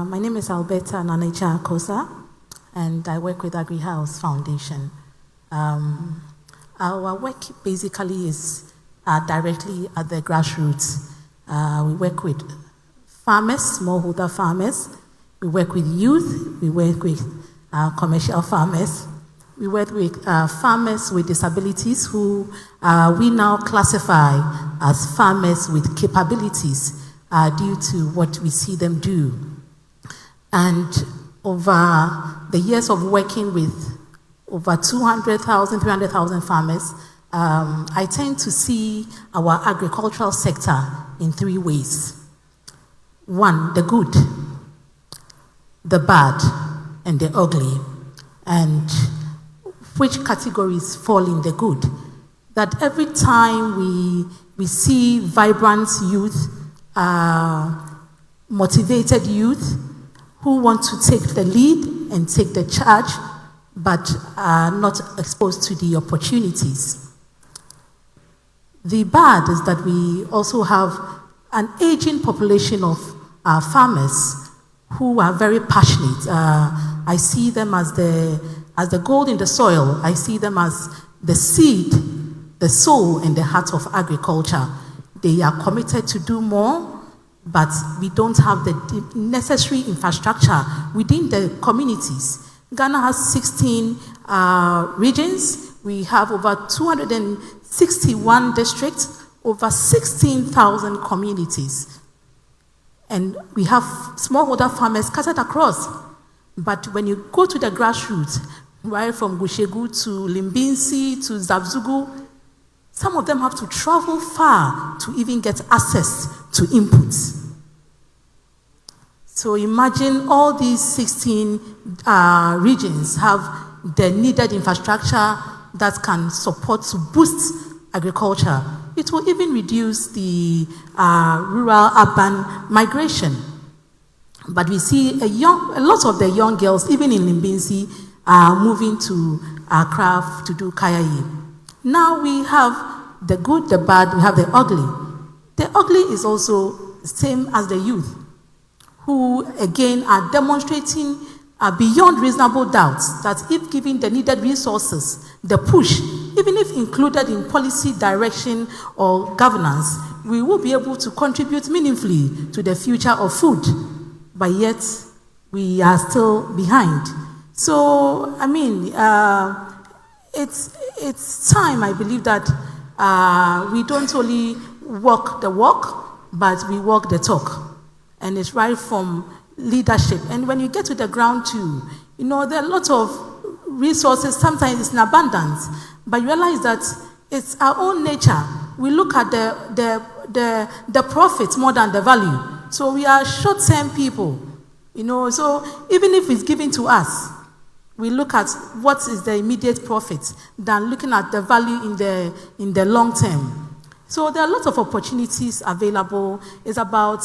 My name is Alberta Nana Akyaa Akosa, and I work with Agrihouse Foundation. Our work basically is directly at the grassroots. We work with farmers, smallholder farmers. We work with youth. We work with commercial farmers. We work with farmers with disabilities who we now classify as farmers with capabilities due to what we see them do. And over the years of working with over 200,000, 300,000 farmers, I tend to see our agricultural sector in three ways. One, the good, the bad, and the ugly. And which categories fall in the good? That every time we see vibrant youth, motivated youth who want to take the lead and take the charge, but are not exposed to the opportunities. The bad is that we also have an aging population of farmers who are very passionate. I see them as the gold in the soil. I see them as the seed, the soul, and the heart of agriculture. They are committed to do more, but we don't have the necessary infrastructure within the communities. Ghana has 16 regions. We have over 261 districts, over 16,000 communities. And we have smallholder farmers scattered across. But when you go to the grassroots, right from Gushegu to Limbinsi to Zabzugu, some of them have to travel far to even get access to inputs. So imagine all these 16 regions have the needed infrastructure that can support to boost agriculture. It will even reduce the rural-urban migration. But we see a lot of the young girls, even in Limbinsi, are moving to Accra to do Kayayi. Now we have the good, the bad, we have the ugly. The ugly is also the same as the youth, who again are demonstrating beyond reasonable doubts that if given the needed resources, the push, even if included in policy direction or governance, we will be able to contribute meaningfully to the future of food. But yet, we are still behind. So, I mean, it's time, I believe, that we don't only walk the walk, but we walk the talk. And it's right from leadership. And when you get to the ground too, you know, there are lots of resources, sometimes it's in abundance, but you realize that it's our own nature. We look at the profit more than the value. So we are short-term people, you know, so even if it's given to us, we look at what is the immediate profit than looking at the value in the long term. So there are lots of opportunities available. It's about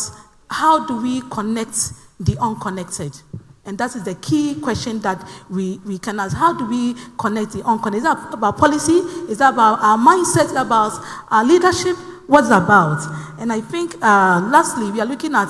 how do we connect the unconnected? And that is the key question that we can ask. How do we connect the unconnected? Is that about policy? Is that about our mindset? Is that about our leadership? What's it about? And I think, lastly, we are looking at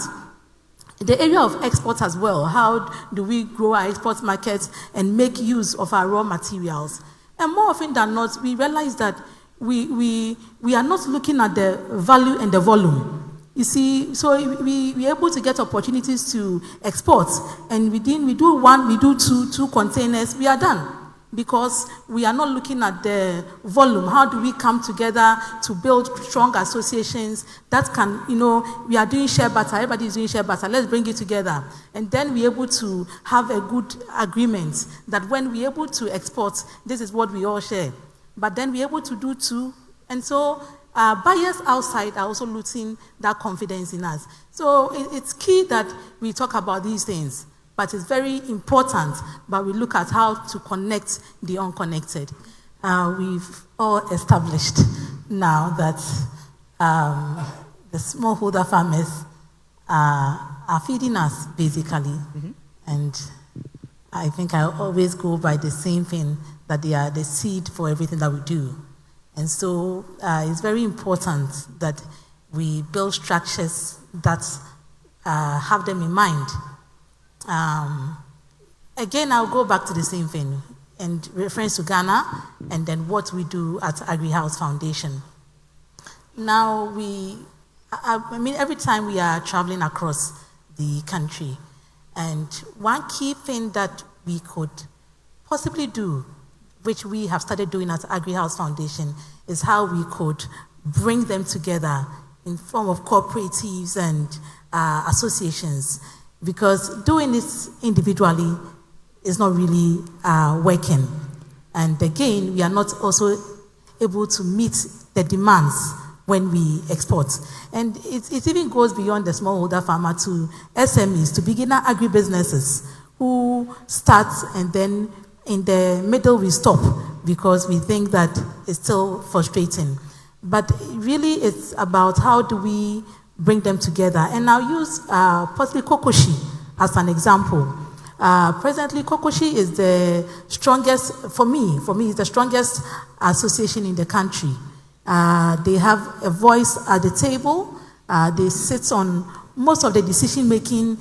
the area of exports as well. How do we grow our export markets and make use of our raw materials? And more often than not, we realize that we are not looking at the value and the volume. You see, so we are able to get opportunities to export, and we do one, we do two containers, we are done. Because we are not looking at the volume. How do we come together to build strong associations that can, you know, we are doing share barter, everybody is doing share barter, let's bring it together. And then we're able to have a good agreement that when we're able to export, this is what we all share. But then we're able to do two. And so buyers outside are also losing that confidence in us. So it's key that we talk about these things. But it's very important, but we look at how to connect the unconnected. We've all established now that the smallholder farmers are feeding us, basically. Mm-hmm. And I think I always go by the same thing, that they are the seed for everything that we do. And so it's very important that we build structures that have them in mind. Again, I'll go back to the same thing and reference to Ghana and then what we do at Agrihouse Foundation. Now, I mean, every time we are traveling across the country, and one key thing that we could possibly do, which we have started doing at Agrihouse Foundation, is how we could bring them together in form of cooperatives and associations, because doing this individually is not really working. And again, we are not also able to meet the demands when we export. And it even goes beyond the smallholder farmer to SMEs, to beginner agribusinesses who start and then in the middle we stop because we think that it's still frustrating. But really it's about how do we bring them together. And I'll use possibly Kokoshi as an example. Presently, Kokoshi is the strongest, for me, is the strongest association in the country. They have a voice at the table. They sit on most of the decision-making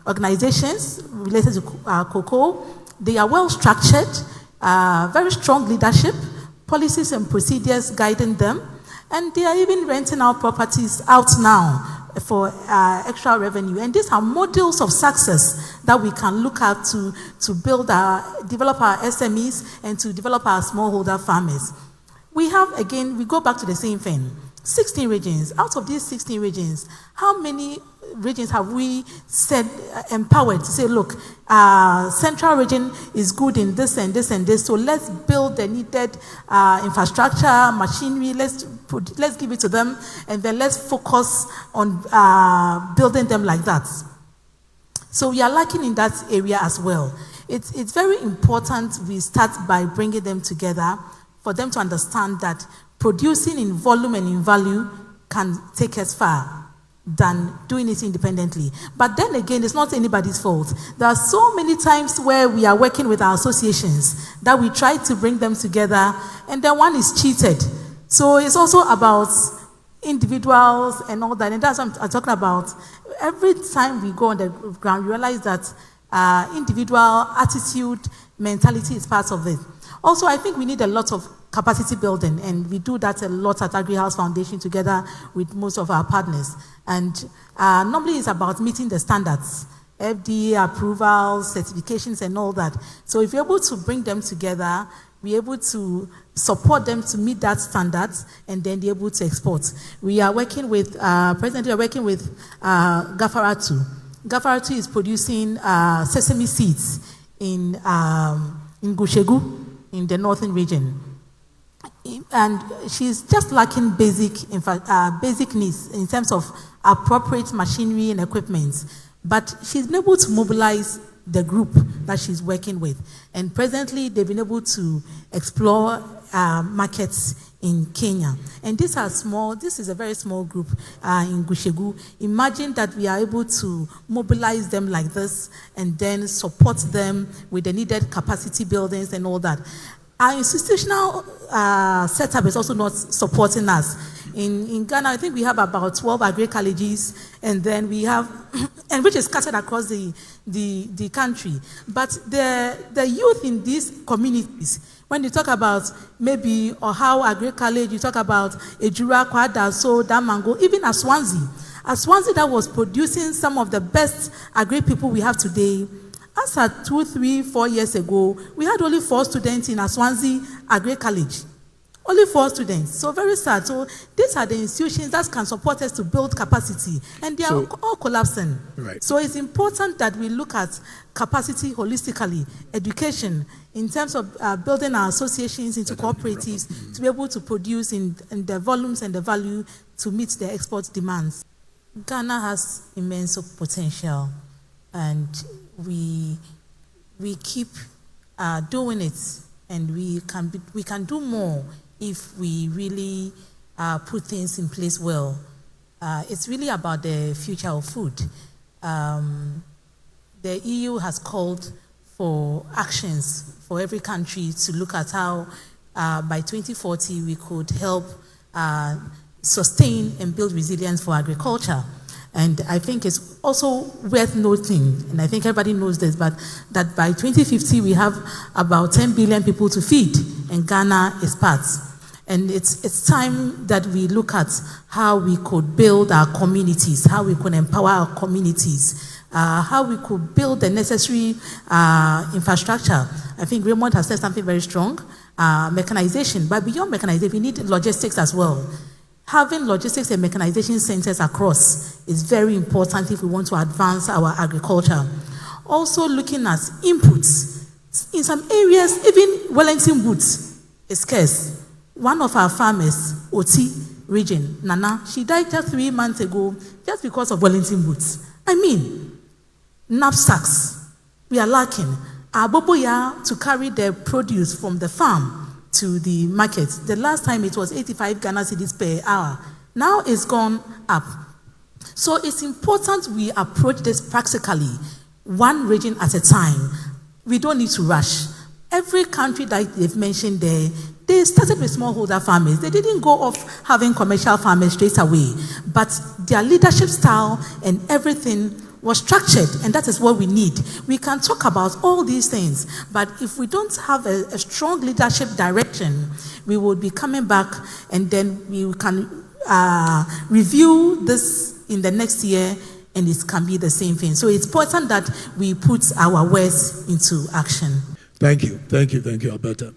organizations related to cocoa. They are well-structured, very strong leadership, policies and procedures guiding them, and they are even renting out properties out now for extra revenue. And these are models of success that we can look at to develop our SMEs and to develop our smallholder farmers. We have, again, we go back to the same thing. 16 regions. Out of these 16 regions, how many regions have we said, empowered to say, look, central region is good in this and this and this, so let's build the needed infrastructure, machinery, let's give it to them, and then let's focus on building them like that. So we are lacking in that area as well. It's very important we start by bringing them together for them to understand that producing in volume and in value can take us far than doing it independently. But then again, it's not anybody's fault. There are so many times where we are working with our associations that we try to bring them together and then one is cheated. So it's also about individuals and all that. And that's what I'm talking about. Every time we go on the ground, we realize that individual attitude, mentality is part of it. Also, I think we need a lot of capacity building, and we do that a lot at Agrihouse Foundation together with most of our partners. And normally it's about meeting the standards, FDA approvals, certifications, and all that. So if you're able to bring them together, we're able to support them to meet that standards, and then be able to export. We are working with, presently we're working with Gafaratu. Gafaratu is producing sesame seeds in Gushegu, in the northern region. And she's just lacking basic needs in terms of appropriate machinery and equipment. But she's been able to mobilize the group that she's working with. And presently, they've been able to explore markets in Kenya. And these are small, this is a very small group in Gushegu. Imagine that we are able to mobilize them like this and then support them with the needed capacity buildings and all that. Our institutional setup is also not supporting us. In Ghana, I think we have about 12 agri-colleges, and then we have, and which is scattered across the country. But the youth in these communities, when you talk about maybe or how agri-college, you talk about Ejura, Kwada, So, Damango, even Aswanzi that was producing some of the best agri people we have today. As at 2, 3, 4 years ago, we had only 4 students in Aswanzi Agri College. Only 4 students. So very sad. So these are the institutions that can support us to build capacity. And they are all collapsing. Right. So it's important that we look at capacity holistically, education, in terms of building our associations into cooperatives to be able to produce in the volumes and the value to meet the export demands. Ghana has immense potential, and we keep doing it, and we can do more if we really put things in place well. It's really about the future of food. The EU has called for actions for every country to look at how by 2040 we could help sustain and build resilience for agriculture. And I think it's also worth noting, and I think everybody knows this, but that by 2050 we have about 10 billion people to feed, and Ghana is part. And it's time that we look at how we could build our communities, how we could empower our communities, how we could build the necessary infrastructure. I think Raymond has said something very strong, mechanization. But beyond mechanization, we need logistics as well. Having logistics and mechanization centers across is very important if we want to advance our agriculture. Also looking at inputs. In some areas, even Wellington boots is scarce. One of our farmers, Oti region, Nana, she died just 3 months ago just because of Wellington boots. I mean, knapsacks, we are lacking. Our boboya to carry their produce from the farm to the market. The last time it was 85 Ghana cedis per hour. Now it's gone up. So it's important we approach this practically, one region at a time. We don't need to rush. Every country that they've mentioned there, they started with smallholder farmers. They didn't go off having commercial farmers straight away. But their leadership style and everything was structured, and that is what we need. We can talk about all these things, but if we don't have a strong leadership direction, we will be coming back, and then we can review this in the next year, and it can be the same thing. So it's important that we put our words into action. Thank you, Alberta.